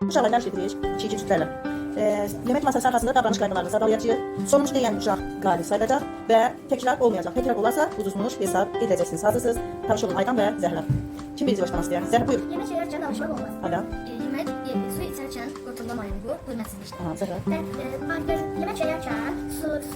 Uşaqlar dərş edirik, 2-2 kütlərlə. Yemək masası arxasında davranış qaydalarını sadalayacağıq. Sonmuş deyən uşaq qalib sayılacaq və təkrar olmayacaq. Təkrar olarsa uduzmuş hesab edəcəksiniz. Hazırsınız? Tanış olun Aydan və Zəhra. Kim birinci başlamaq istəyər? Zəhra buyur. Yemək yeyərkən danışmaq olmaz. Aydan. Yemək, su içərkən qurtulamayın, bu hörmətsizlikdir. Aha, Zəhra. Yemək yeyərkən,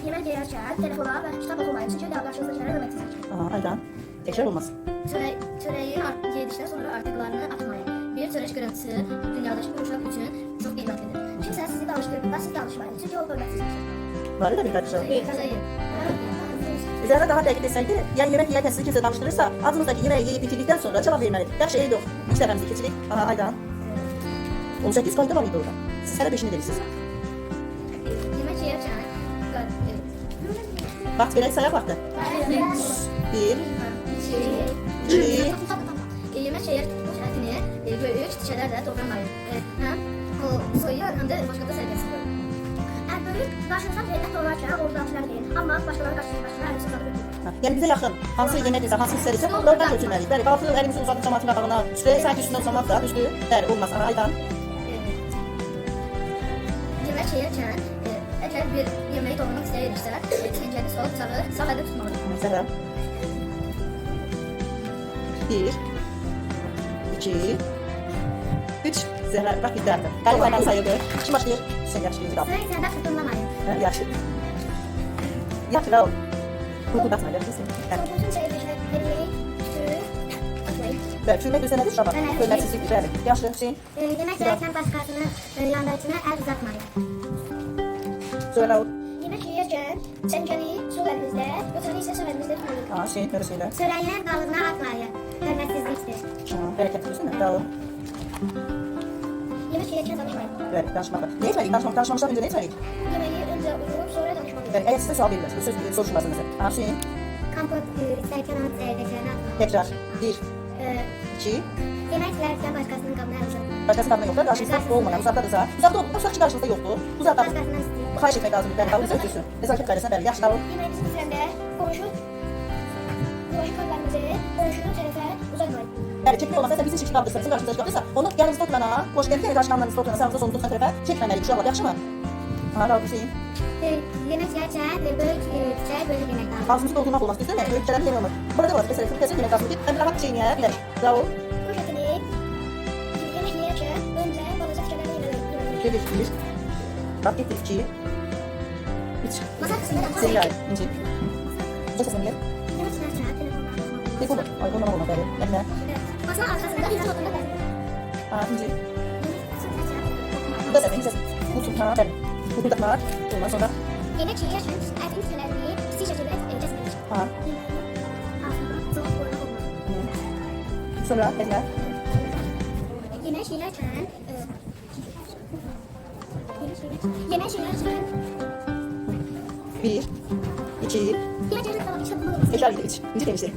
yemək yeyərkən telefona və kitab oxumayın, çünki qarşınızdakilərə hörmətsizlikdir. Aha, Aydan. Təkrar olmaz. Çörəyi yedikdən sonra artıqlarını atmayın. Bir çörək qırıntısı dünyadakı bir uşaq üçün çox qiymətlidir. Kimsə sizi danışdırır, siz danışmayın, çünki o hörmətsizlikdir. Var da bir qardaşlar. Xəzəyin. Zəhra daha dəqiq desəydi, yəni yemək yeyərkən sizi kimsə danışdırırsa, ağzınızdakı yeməyi yeyib bitirdikdən sonra cavab verməlidir. Yaxşı, eyni yox. 2 dəfəmizi keçirik. Aha, Aydan. 18 qayda var idi orada. Siz hələ 5-ini verirsiniz. Yemək yeyərkən Vaxt verək, sayaq vaxtı. 1, 2, yemək yeyərkən ətini böyük tikələrlə doğramayın. Həm o soyuyor, həm də başqada sərbəst qoyun. Böyük qarşınızdan ət olarkən oradakiləri deyin, amma başqaları qarşınızdan əlinizi uzadıb götürün. Yəni bizə yaxın hansı yeməkdirsə, hansı hissədirsə, oradan götürməliyik. Bəli, qalxırıq, əlimizi uzadıb cəmaatın qabağına, üstə sanki üstündən uzamaq da düzdür. Bəli, olmaz. Aha, Aydan. Yemək yeyərkən əgər bir yeməyi doğramaq istəyirsə, çəngəli sol, bıçağı sağ əldə tutmalıdır. Zəhra. 1, 2, 3. Zəhra, bax bitti artıq. Qalib aynan sayıldı. Kim başlayır? Sen yaxşı birinci qaldı. Sıra içəndə xırtımlamayın. Yaxşı. Yaxşı, rahat ol. Qurqu batma, yaxşısın. Korkunçun çevirişlə verməyi, atmayın. Bəli, çürmək düzə nədir? Şabat. Hörmətsizlik, bəli. Yaxşı, Hüseyin. Yemək yeyərkən başqasını yandakına əl uzatmayın. Sonra o. Yemək yeyərkən çəngəli sol əlinizdə, bıçağı isə sağ əlinizdə tutmalıyıq. Aa, Hüseyin, öyle şeyler. Çörəyin qalığına atmayın. Hörmətsizlikdir. Bereket diyorsun ya, bravo. Yemək yeyərkən danışmayın. Evet, danışmak var. Ne etmedik? Danışmamışdan önce ne etmedik? Yeməyi öncə uyuyub, sonra danışmalıyıq. Evet, eğer size sual verilmez, söz soruşulmazsınız. Aa, Hüseyin. Kompot istərkən onun çəyirdəklərini atmayın. Tekrar. 1, 2. Yemək yeyərkən başqasının qabına əl uzatmayın. Başkası kabına yoktur, karşınızda olmayan, uzaktadırsa. Uzakta olmayan, uşakçı karşınızda yoktur. Uzakta. Başqasından istəyin. Xahiş etmek lazım. Ben kalırsa ötürsün. Nezaket kaydesine belli. Yaxşı, davul. Yeməğinizi bitirändə qonşu qablarınızı qonşunun tərəfə uzatmayın. Yani çekmek olmazsa sen bizi çekip kaldırsa, bizim karşımıza çıkardıysa, onu yanınızda oturana, hoş geldin ki karşı kamlarınızda oturana, sağınızda solunuzda tarafa çekmemeli. Uşaqlar, yaxşı mı? Aa, bravo Hüseyin. Yemək yeyərkən böyük küçək bölüb yemək lazım. Ağzımızı doldurmak olmaz. Düzdür mü? Böyle küçələri yemək olmaz. Burada var. Kesin yemek lazım. Ben rahat bir şeyini yer. Bilir. Bravo. Bu şəkili yemək yeyərkən öncə balaca küçələrdə yemək. 1, 1. Bak getir 2. 3. Masa qısmında Seni yayın. İnci. Uca sesini bilir. yemək yeyərkən telefonla Telefonu. Ay bundan olmaz böyle. Eline. Masa arxasında bir otunda bəzir. Aa, İnci. Bu da sesin sesi. Bu tut. Ha, tabii. Bu da var. Ondan sonra. Yemək yeyərkən ətin hissələrini kiçik şəkildə kəsməyin. Ha. Soğuk qoymaq olmaz. Sonra eline. Yemək yeyərkən yemək yeyərkən 1, 2. yemək yeyərkən tamam işə bulunmaz. Tekrar 3. İnci demişti.